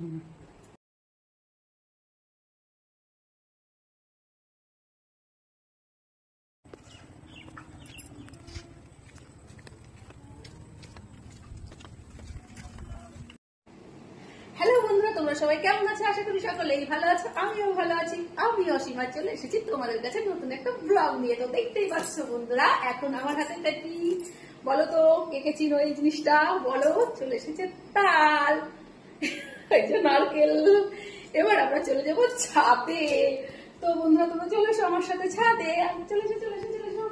Hello বন্ধুরা, তোমরা সবাই কেমন আছো? আশা করি সকলেই ভালো আছো। আমিও ভালো আছি। আমি অসীমা চলে এসেছি তোমাদের কাছে নতুন একটা ব্লগ নিয়ে। তো দেখতেই পাচ্ছ বন্ধুরা, এখন আমার হাতে কি বলো তো, কে কে চিনো এই জিনিসটা বলো? চলে এসেছে তাল, এই যে নারকেল। এবার আমরা চলে যাবো ছাদে। তো বন্ধুরা তোমরা চলে এসো আমার সাথে ছাদে। চলে এসো চলে এসো চলে এসো।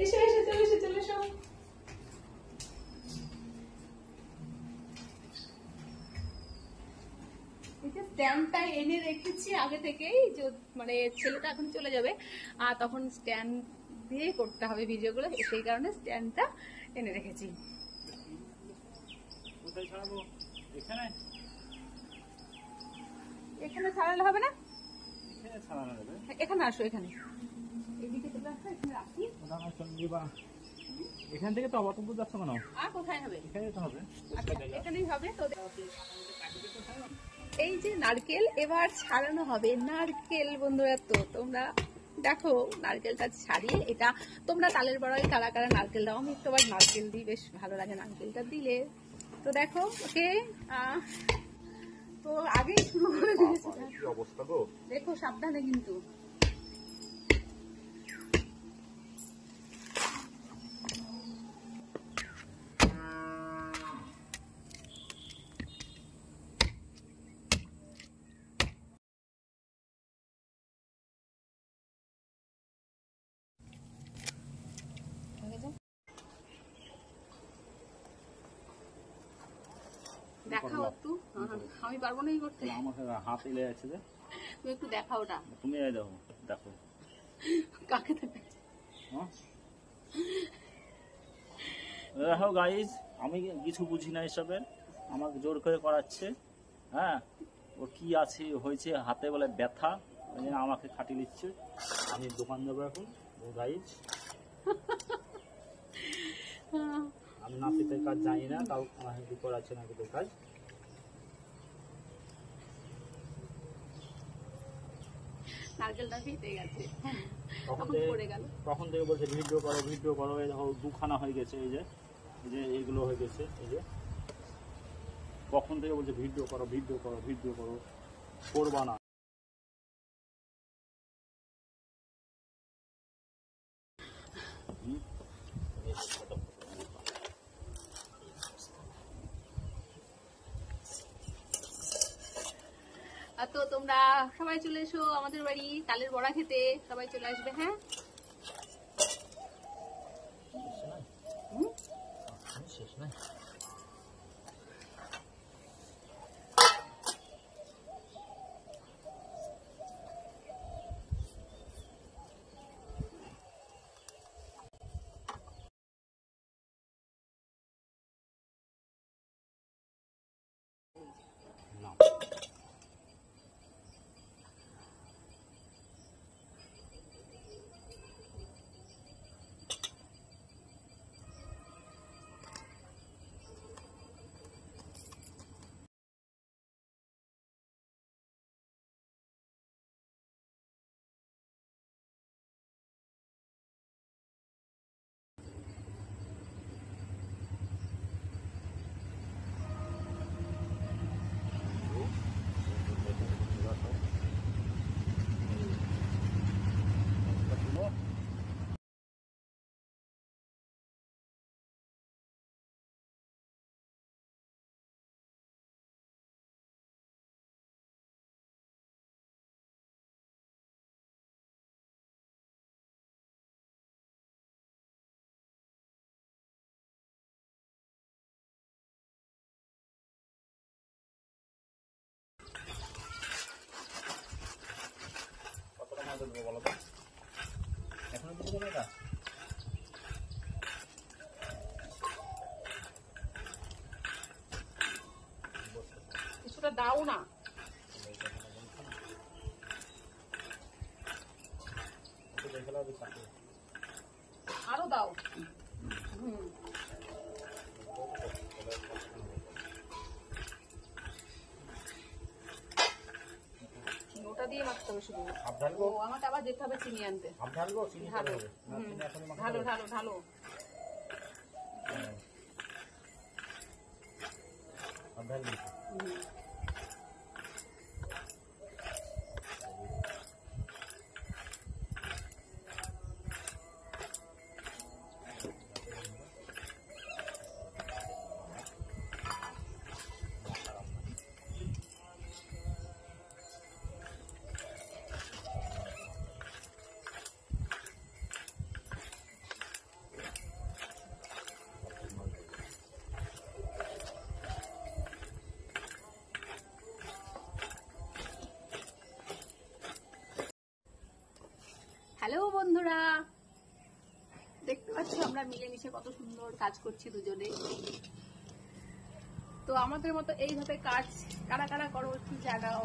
এসো এসো চলে এসো চলে এসো। স্ট্যান্ডটা এনে রেখেছি আগে থেকেই, মানে ছেলেটা এখন চলে যাবে আর তখন স্ট্যান্ড দিয়ে করতে হবে ভিডিওগুলো, সেই কারণে স্ট্যান্ডটা এনে রেখেছি। এখানে ছাড়ালে হবে না, এখানে আসো, এখানে এদিকে চলে আসো, এখানে রাখি। এখান থেকে তো অত দূর যাচ্ছে কেন? আর কোথায় হবে? এখানেই তো হবে। আচ্ছা এখানেই হবে। তো এই যে নারকেল এবার ছাড়ানো হবে। নারকেল বন্ধুরা, তো তোমরা দেখো নারকেলটা ছাড়িয়ে, এটা তোমরা তালের বড়াই কারা কারা নারকেল দাও? আমি তো আবার নারকেল দিই, বেশ ভালো লাগে নারকেলটা দিলে। তো দেখো ওকে, তো আগেই শুরু করে দিয়েছি। কি অবস্থা গো, দেখো সাবধানে কিন্তু। দেখাও একটু, আমি পারবো না এই করতে, আমার হাত এলে আছে যে। তুমি একটু দেখাও ওটা। তুমি এই দেখো, দেখো কাকে দেবে? দেখো গাইজ, আমি কিছু বুঝি না এসবের, আমাকে জোর করে করাচ্ছে। হ্যাঁ, ওর কি আছে হয়েছে হাতে বলে ব্যথা, ওই জন্য আমাকে খাটিয়ে দিচ্ছে। আমি দোকান যাবো এখন। ও গাইজ, আমি নাপিতের কাজ জানি না, তাও আমার হেল্প করাচ্ছে নাপিতের কাজ। নারকেলটা ফেটে গেছে, তখন থেকে বলছে ভিডিও করো ভিডিও করো। এই দেখো দুখানা হয়ে গেছে, এই যে এইগুলো হয়ে গেছে, এই যে কখন থেকে বলছে ভিডিও করো ভিডিও করো ভিডিও করো, করবা না। তো তোমরা সবাই চলে এসো আমাদের বাড়ি তালের বড়া খেতে, সবাই চলে আসবে। হ্যাঁ শেষ নাই। বলো তো এখনো কিছু দেবে না? কিছুটা দাও না। আরো দাও। হুম, ওটা দিয়ে মাখতে হবে শুধু। হাফ ঢালবো? ও, আমাকে আবার যেতে হবে চিনি আনতে। হাফ ঢালবো? চিনি ঢালো। পরে হবে। না, হুম, চিনি এখনই মাখাতে ঢালো হবে? ঢালো ঢালো। হ্যাঁ। হাফ ঢাল দিয়েছি। হুম। হ্যালো বন্ধুরা, দেখতে পাচ্ছ আমরা মিলেমিশে কত সুন্দর কাজ করছি দুজনে। তো আমাদের মতো এইভাবে কাজ কারা কারা করো একটু জানাও।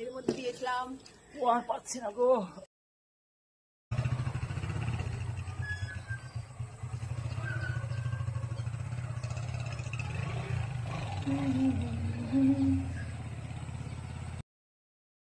এর মধ্যে দিয়েছিলাম ও আর পাচ্ছি না গো।